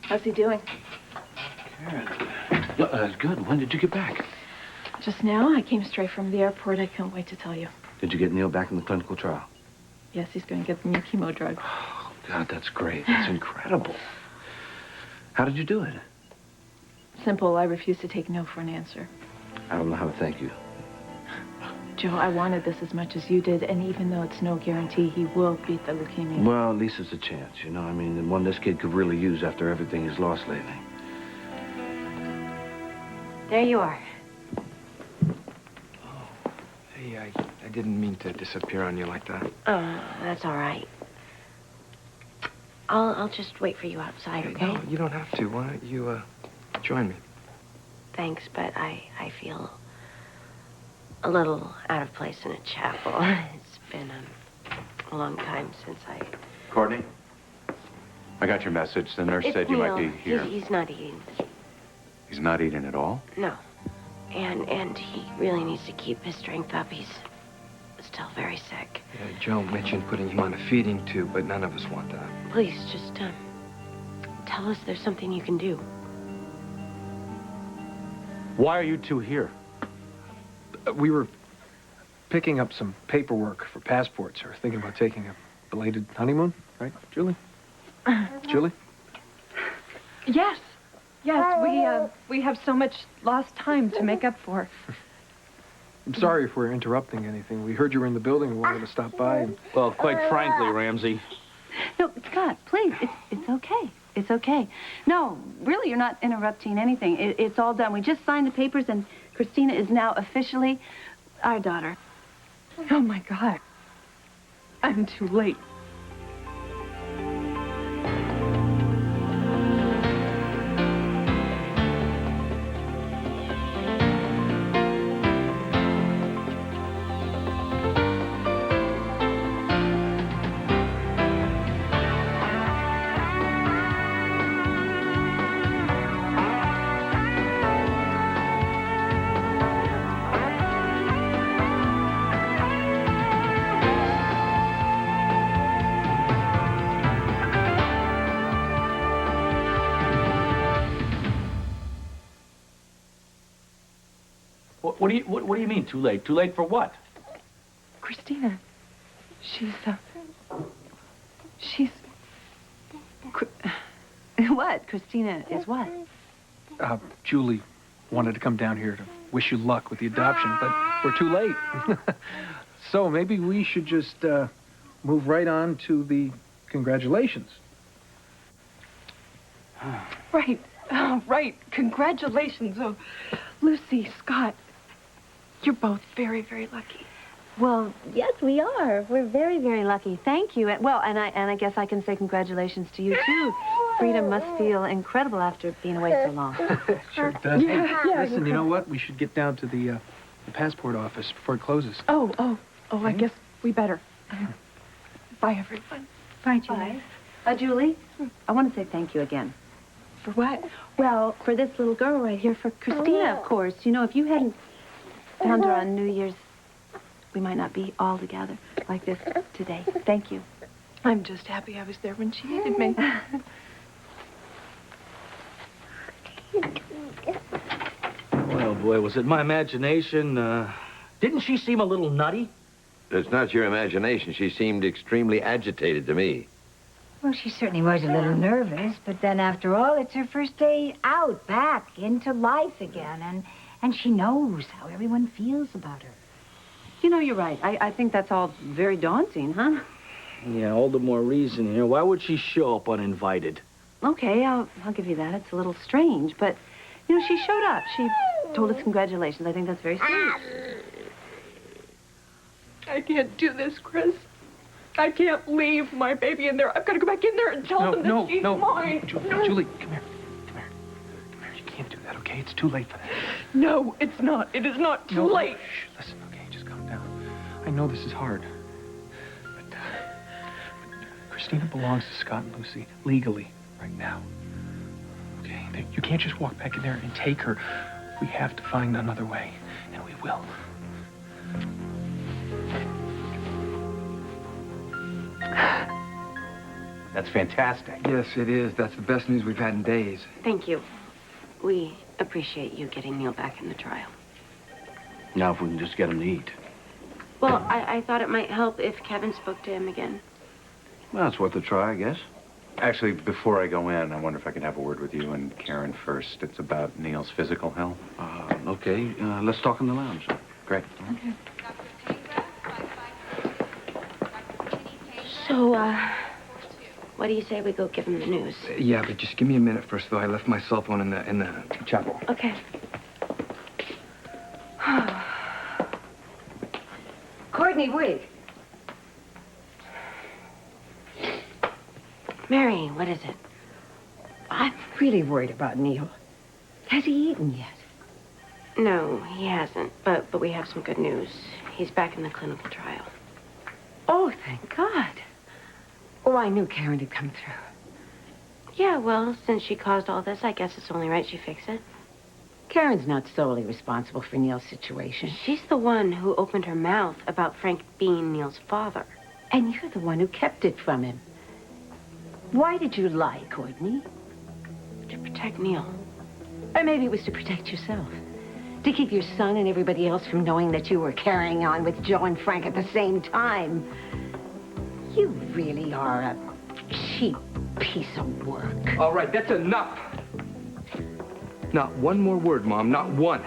How's he doing? Karen. Good. When did you get back? Just now. I came straight from the airport. I can't wait to tell you. Did you get Neil back in the clinical trial? Yes, he's going to get the new chemo drug. Oh, God, that's great. That's incredible. How did you do it? Simple. I refuse to take no for an answer. I don't know how to thank you. Joe, I wanted this as much as you did, and even though it's no guarantee, he will beat the leukemia. Well, at least it's a chance, you know? I mean, the one this kid could really use after everything he's lost lately. There you are. Oh, hey, I didn't mean to disappear on you like that. Oh, that's all right. I'll just wait for you outside, okay? No, you don't have to. Why don't you, join me? Thanks, but I feel a little out of place in a chapel. It's been a long time since I... Courtney? I got your message. The nurse said you might be here. He's not eating. He's not eating at all? No. And he really needs to keep his strength up. He's still very sick. Yeah, Joe mentioned putting him on a feeding tube, but none of us want that. Please, just, tell us there's something you can do. Why are you two here? We were picking up some paperwork for passports. Or thinking about taking a belated honeymoon, right, Julie? Julie? Yes. Yes, we have so much lost time to make up for. I'm sorry if we're interrupting anything. We heard you were in the building and wanted to stop by. And... Well, quite frankly, Ramsey. No, Scott, please. It's okay. It's okay. No, really, you're not interrupting anything. It's all done. We just signed the papers, and Christina is now officially our daughter. Oh, my God. I'm too late. What do you mean, too late? Too late for what? Christina, she's... What? Christina is what? Julie wanted to come down here to wish you luck with the adoption, but we're too late. So maybe we should just move right on to the congratulations. Right. Oh, right. Congratulations. Oh, Lucy, Scott, you're both very, very lucky. Well, yes, we are. We're very, very lucky. Thank you. Well, and I guess I can say congratulations to you, too. Freedom must feel incredible after being away so long. Sure does. Yeah, Listen, you know what? We should get down to the passport office before it closes. Oh, I guess we better. Bye, everyone. Bye, Julie. Julie, I want to say thank you again. For what? Well, for this little girl right here, for Christina, of course. You know, if you hadn't found her on New Year's, we might not be all together like this today. Thank you. I'm just happy I was there when she needed me. Well, boy, was it my imagination? Didn't she seem a little nutty? It's not your imagination. She seemed extremely agitated to me. Well, she certainly was a little nervous, but then after all, it's her first day out, back, into life again, and she knows how everyone feels about her. You know, you're right. I think that's all very daunting, huh? Yeah, all the more reason here. Why would she show up uninvited? Okay, I'll give you that. It's a little strange, but, you know, she showed up. She told us congratulations. I think that's very sweet. I can't do this, Chris. I can't leave my baby in there. I've got to go back in there and tell them that she's mine. Julie, come here. Come here. You can't do that, okay? It's too late for that. No, it's not. It is not too late. Shh, listen, okay? Just calm down. I know this is hard. But Christina belongs to Scott and Lucy legally right now. Okay? You can't just walk back in there and take her. We have to find another way, and we will. That's fantastic. Yes, it is. That's the best news we've had in days. Thank you. We appreciate you getting Neil back in the trial. Now, if we can just get him to eat. Well, I thought it might help if Kevin spoke to him again. Well, it's worth a try, I guess. Actually, before I go in, I wonder if I can have a word with you and Karen first. It's about Neil's physical health. Okay, let's talk in the lounge. Great. Okay. So, what do you say we go give him the news? Yeah, but just give me a minute first, though. I left my cell phone in the chapel. Okay. Courtney, wait. Mary, what is it? I'm really worried about Neil. Has he eaten yet? No, he hasn't. But we have some good news. He's back in the clinical trial. Oh, thank God. Oh, I knew Karen had come through. Yeah, well, since she caused all this, I guess it's only right she fix it. Karen's not solely responsible for Neil's situation. She's the one who opened her mouth about Frank being Neil's father. And you're the one who kept it from him. Why did you lie, Courtney? To protect Neil. Or maybe it was to protect yourself. To keep your son and everybody else from knowing that you were carrying on with Joe and Frank at the same time. You really are a cheap piece of work. All right, that's enough. Not one more word, Mom. Not one.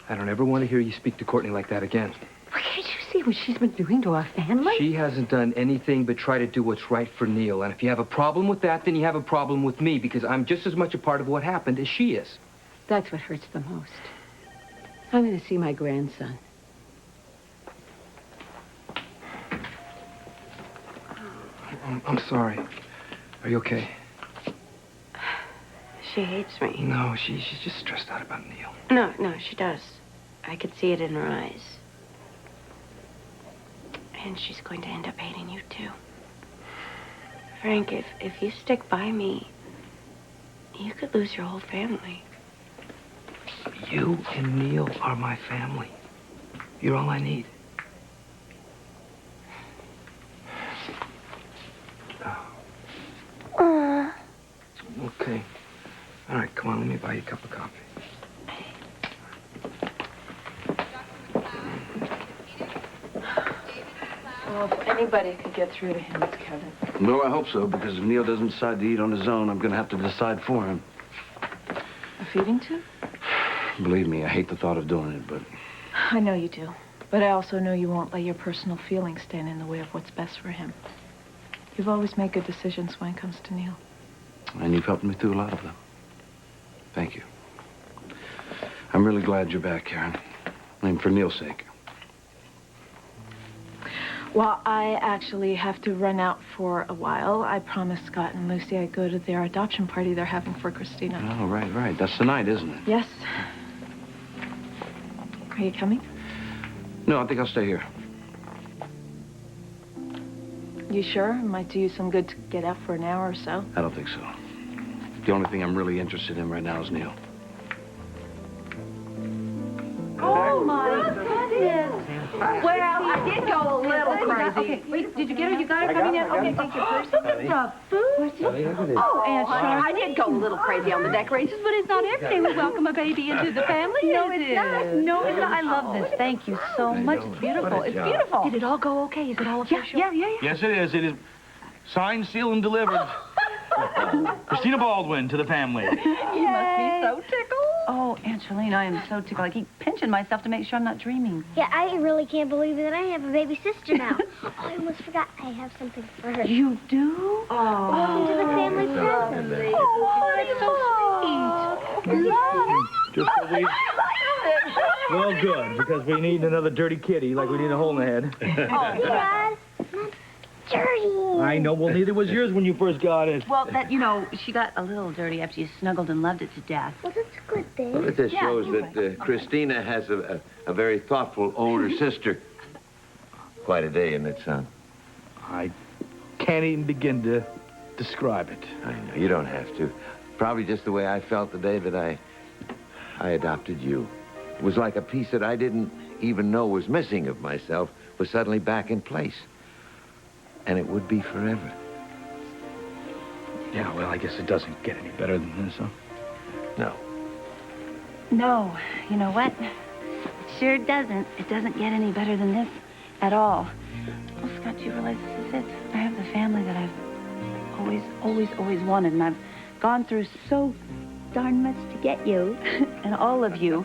I don't ever want to hear you speak to Courtney like that again. Well, can't you see what she's been doing to our family? She hasn't done anything but try to do what's right for Neil. And if you have a problem with that, then you have a problem with me, because I'm just as much a part of what happened as she is. That's what hurts the most. I'm going to see my grandson. I'm sorry. Are you okay? She hates me. No, she's just stressed out about Neil. No, she does. I could see it in her eyes. And she's going to end up hating you, too. Frank, if you stick by me, you could lose your whole family. You and Neil are my family. You're all I need. Okay. All right, come on, let me buy you a cup of coffee. Well, if anybody could get through to him, it's Kevin. No, I hope so, because if Neil doesn't decide to eat on his own, I'm going to have to decide for him. A feeding tube? Believe me, I hate the thought of doing it, but... I know you do. But I also know you won't let your personal feelings stand in the way of what's best for him. You've always made good decisions when it comes to Neil. And you've helped me through a lot of them. Thank you. I'm really glad you're back, Karen. I mean, for Neil's sake. Well, I actually have to run out for a while. I promised Scott and Lucy I'd go to their adoption party they're having for Christina. Oh, right. That's tonight, isn't it? Yes. Are you coming? No, I think I'll stay here. You sure? It might do you some good to get out for an hour or so. I don't think so. The only thing I'm really interested in right now is Neil. Oh, my goodness. Well, I did go a little crazy. Okay, wait, did you get her? You got her coming in? Okay, take your purse. Look at the food. Oh, Aunt Charlotte, I did go a little crazy on the decorations, but it's not every day we welcome a baby into the family, no, it's not. No, it's not. I love this. Thank you so much. It's beautiful. It's beautiful. Did it all go okay? Is it all official? Yeah. Yes, it is. It is signed, sealed, and delivered. Christina Baldwin to the family. You must be so tickled. Oh, Aunt Charlene, I am so tickled. I keep pinching myself to make sure I'm not dreaming. Yeah, I really can't believe that I have a baby sister now. Oh, I almost forgot. I have something for her. You do? Oh. Welcome to the family present. Oh, that's so sweet. Just so we... Well, good, because we need another dirty kitty like we need a hole in the head. Oh, Dad, not dirty. I know. Well, neither was yours when you first got it. Well, she got a little dirty after you snuggled and loved it to death. Well, that's a good thing. Well, it just shows that Christina has a very thoughtful older sister. Quite a day, isn't it, son? I can't even begin to describe it. I know. You don't have to. Probably just the way I felt the day that I adopted you. It was like a piece that I didn't even know was missing of myself was suddenly back in place. and it would be forever. Yeah, well, I guess it doesn't get any better than this, huh? No. No, you know what? It sure doesn't. It doesn't get any better than this at all. Well, Scott, you realize this is it. I have the family that I've always wanted, and I've gone through so darn much to get you and all of you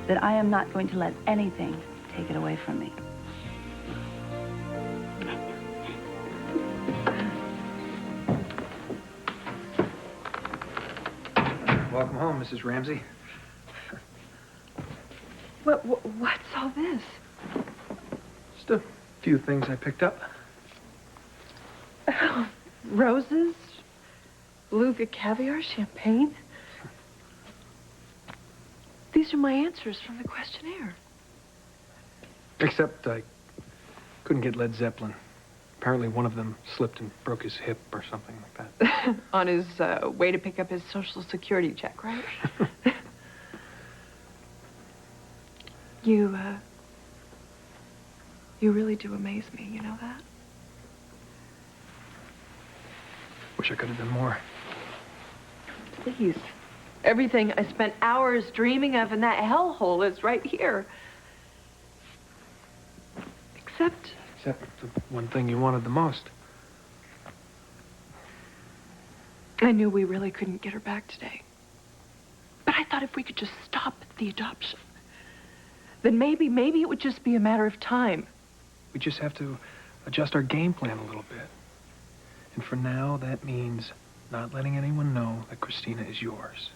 that I am not going to let anything take it away from me. Welcome home, Mrs. Ramsey. What's all this? Just a few things I picked up. Oh, roses, beluga caviar, champagne. These are my answers from the questionnaire. Except I couldn't get Led Zeppelin. Apparently one of them slipped and broke his hip or something like that. On his way to pick up his Social Security check, right? You really do amaze me, you know that? Wish I could have done more. Please. Everything I spent hours dreaming of in that hellhole is right here. Except the one thing you wanted the most. I knew we really couldn't get her back today. But I thought if we could just stop the adoption, then maybe it would just be a matter of time. We just have to adjust our game plan a little bit. And for now, that means not letting anyone know that Christina is yours.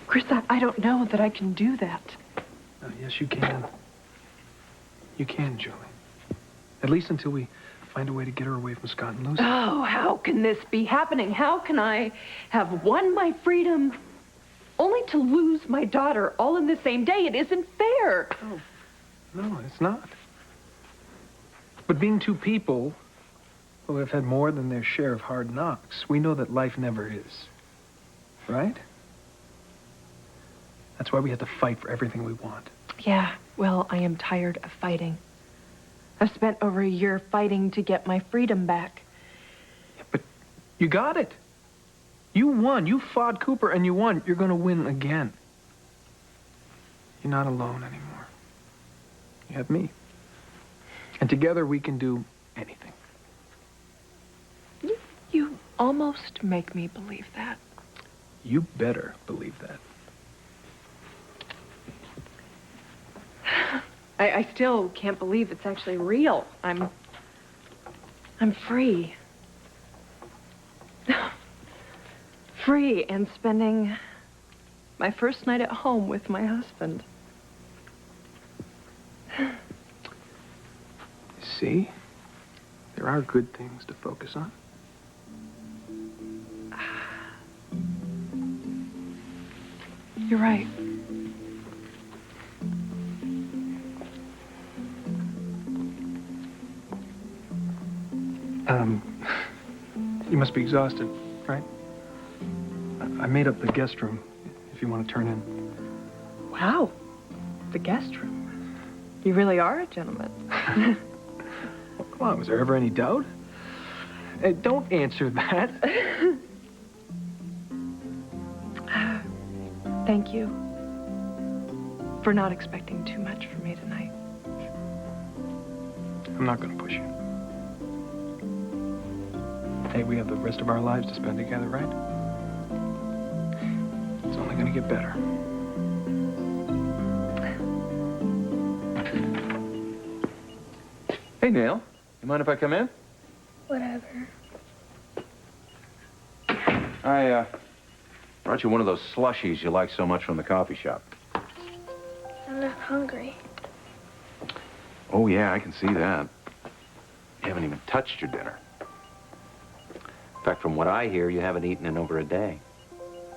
Chris, I don't know that I can do that. Yes, you can. You can, Julie. At least until we find a way to get her away from Scott and Lucy. Oh, how can this be happening? How can I have won my freedom only to lose my daughter all in the same day? It isn't fair. Oh, no, it's not. But being two people who have had more than their share of hard knocks, we know that life never is. Right? That's why we have to fight for everything we want. Yeah, well, I am tired of fighting. I've spent over a year fighting to get my freedom back. Yeah, but you got it. You won. You fought Cooper and you won. You're going to win again. You're not alone anymore. You have me. And together we can do anything. You almost make me believe that. You better believe that. I still can't believe it's actually real. I'm free. Free and spending my first night at home with my husband. See? There are good things to focus on. You're right. You must be exhausted, right? I made up the guest room, if you want to turn in. Wow. The guest room. You really are a gentleman. Well, come on, was there ever any doubt? Hey, don't answer that. Thank you for not expecting too much from me tonight. I'm not going to push you. Hey, we have the rest of our lives to spend together, right? It's only going to get better. Hey, Neil. You mind if I come in? Whatever. I brought you one of those slushies you like so much from the coffee shop. I'm not hungry. Oh, yeah, I can see that. You haven't even touched your dinner. In fact, from what I hear, you haven't eaten in over a day.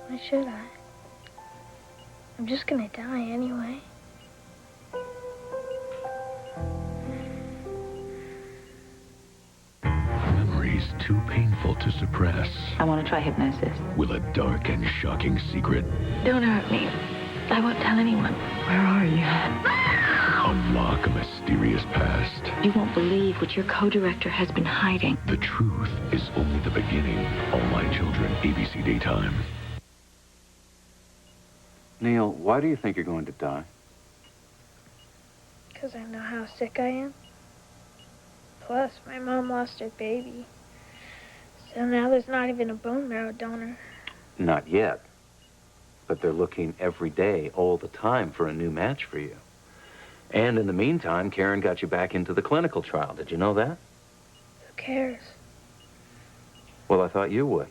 Why should I? I'm just gonna die anyway. Memories too painful to suppress. I want to try hypnosis. With a dark and shocking secret. Don't hurt me. I won't tell anyone. Where are you? unlock a mysterious past. You won't believe what your co-director has been hiding. The truth is only the beginning. All My Children, ABC Daytime. Neil, why do you think you're going to die? Because I know how sick I am. Plus, my mom lost her baby. So now there's not even a bone marrow donor. Not yet. But they're looking every day, all the time, for a new match for you. And in the meantime, Karen got you back into the clinical trial. Did you know that? Who cares? Well, I thought you would.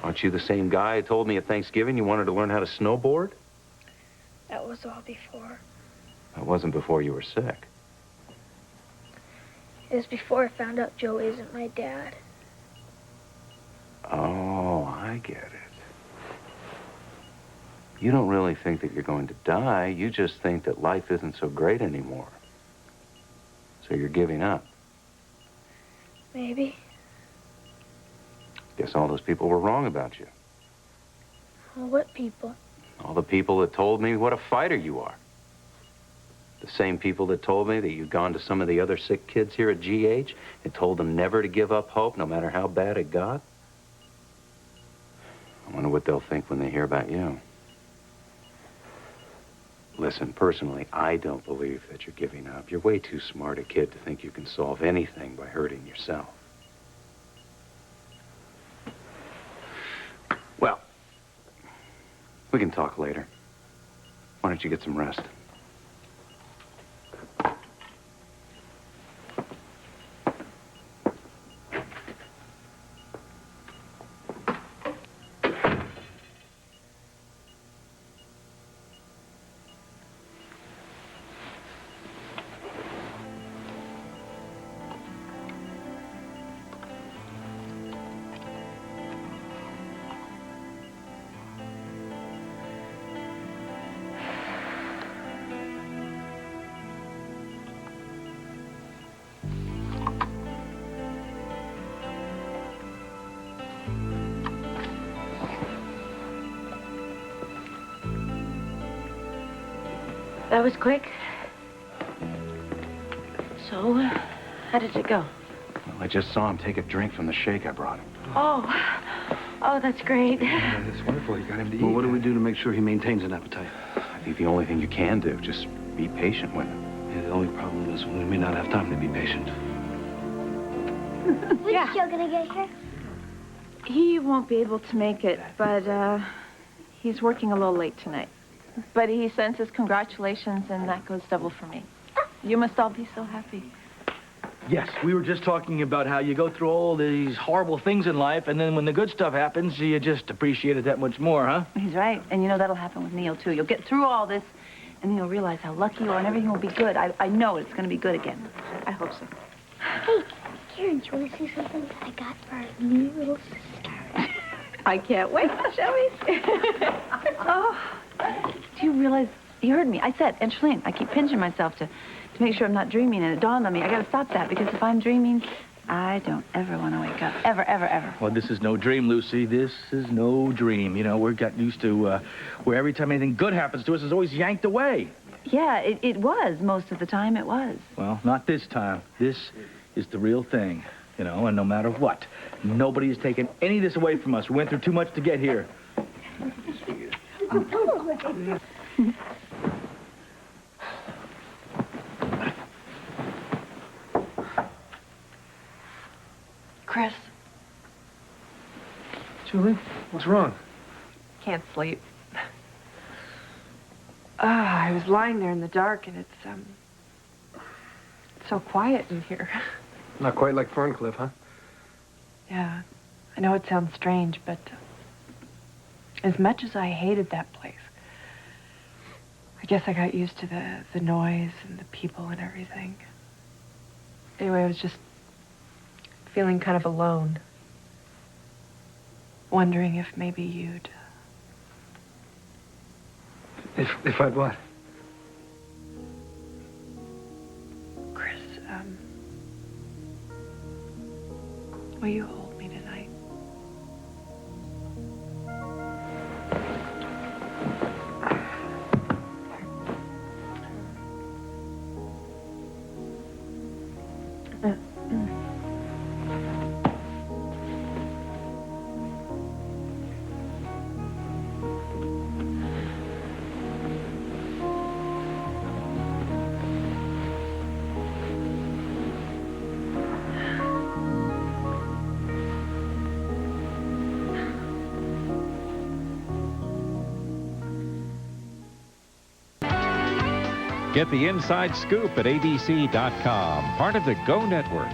Aren't you the same guy who told me at Thanksgiving you wanted to learn how to snowboard? That was all before. That wasn't before you were sick. It was before I found out Joe isn't my dad. Oh, I get it. You don't really think that you're going to die. You just think that life isn't so great anymore. So you're giving up. Maybe. Guess all those people were wrong about you. Well, what people? All the people that told me what a fighter you are. The same people that told me that you'd gone to some of the other sick kids here at GH and told them never to give up hope, no matter how bad it got. I wonder what they'll think when they hear about you. Listen, personally, I don't believe that you're giving up. You're way too smart a kid to think you can solve anything by hurting yourself. Well, we can talk later. Why don't you get some rest? That was quick. So, how did it go? Well, I just saw him take a drink from the shake I brought him. Oh, that's great. That's wonderful. You got him to eat. Well, what do we do to make sure he maintains an appetite? I think the only thing you can do, just be patient with him. Yeah, the only problem is we may not have time to be patient. When's Joe gonna get here? He won't be able to make it, but he's working a little late tonight. But he sends his congratulations, and that goes double for me. You must all be so happy. Yes, we were just talking about how you go through all these horrible things in life, and then when the good stuff happens, you just appreciate it that much more, huh? He's right. And you know, that'll happen with Neil, too. You'll get through all this, and then you'll realize how lucky you are, and everything will be good. I know it's going to be good again. I hope so. Hey, Karen, do you want to see something that I got for our new little sister? I can't wait, shall we? Oh, do you realize, you heard me. I said, and Shalene, I keep pinching myself to make sure I'm not dreaming, and it dawned on me, I got to stop that, because if I'm dreaming, I don't ever want to wake up. Ever, ever, ever. Well, this is no dream, Lucy. This is no dream. You know, we've got used to where every time anything good happens to us, it's always yanked away. Yeah, it was. Most of the time, it was. Well, not this time. This is the real thing, you know, and no matter what, nobody has taken any of this away from us. We went through too much to get here. Chris, Julie, what's wrong? can't sleep. I was lying there in the dark, and it's so quiet in here. Not quite like Ferncliff, huh? Yeah, I know it sounds strange, but as much as I hated that place, I guess I got used to the noise and the people and everything. Anyway, I was just feeling kind of alone, wondering if maybe you'd... If I'd what? Chris, will you hold me tonight? Get the inside scoop at abc.com, part of the Go Network.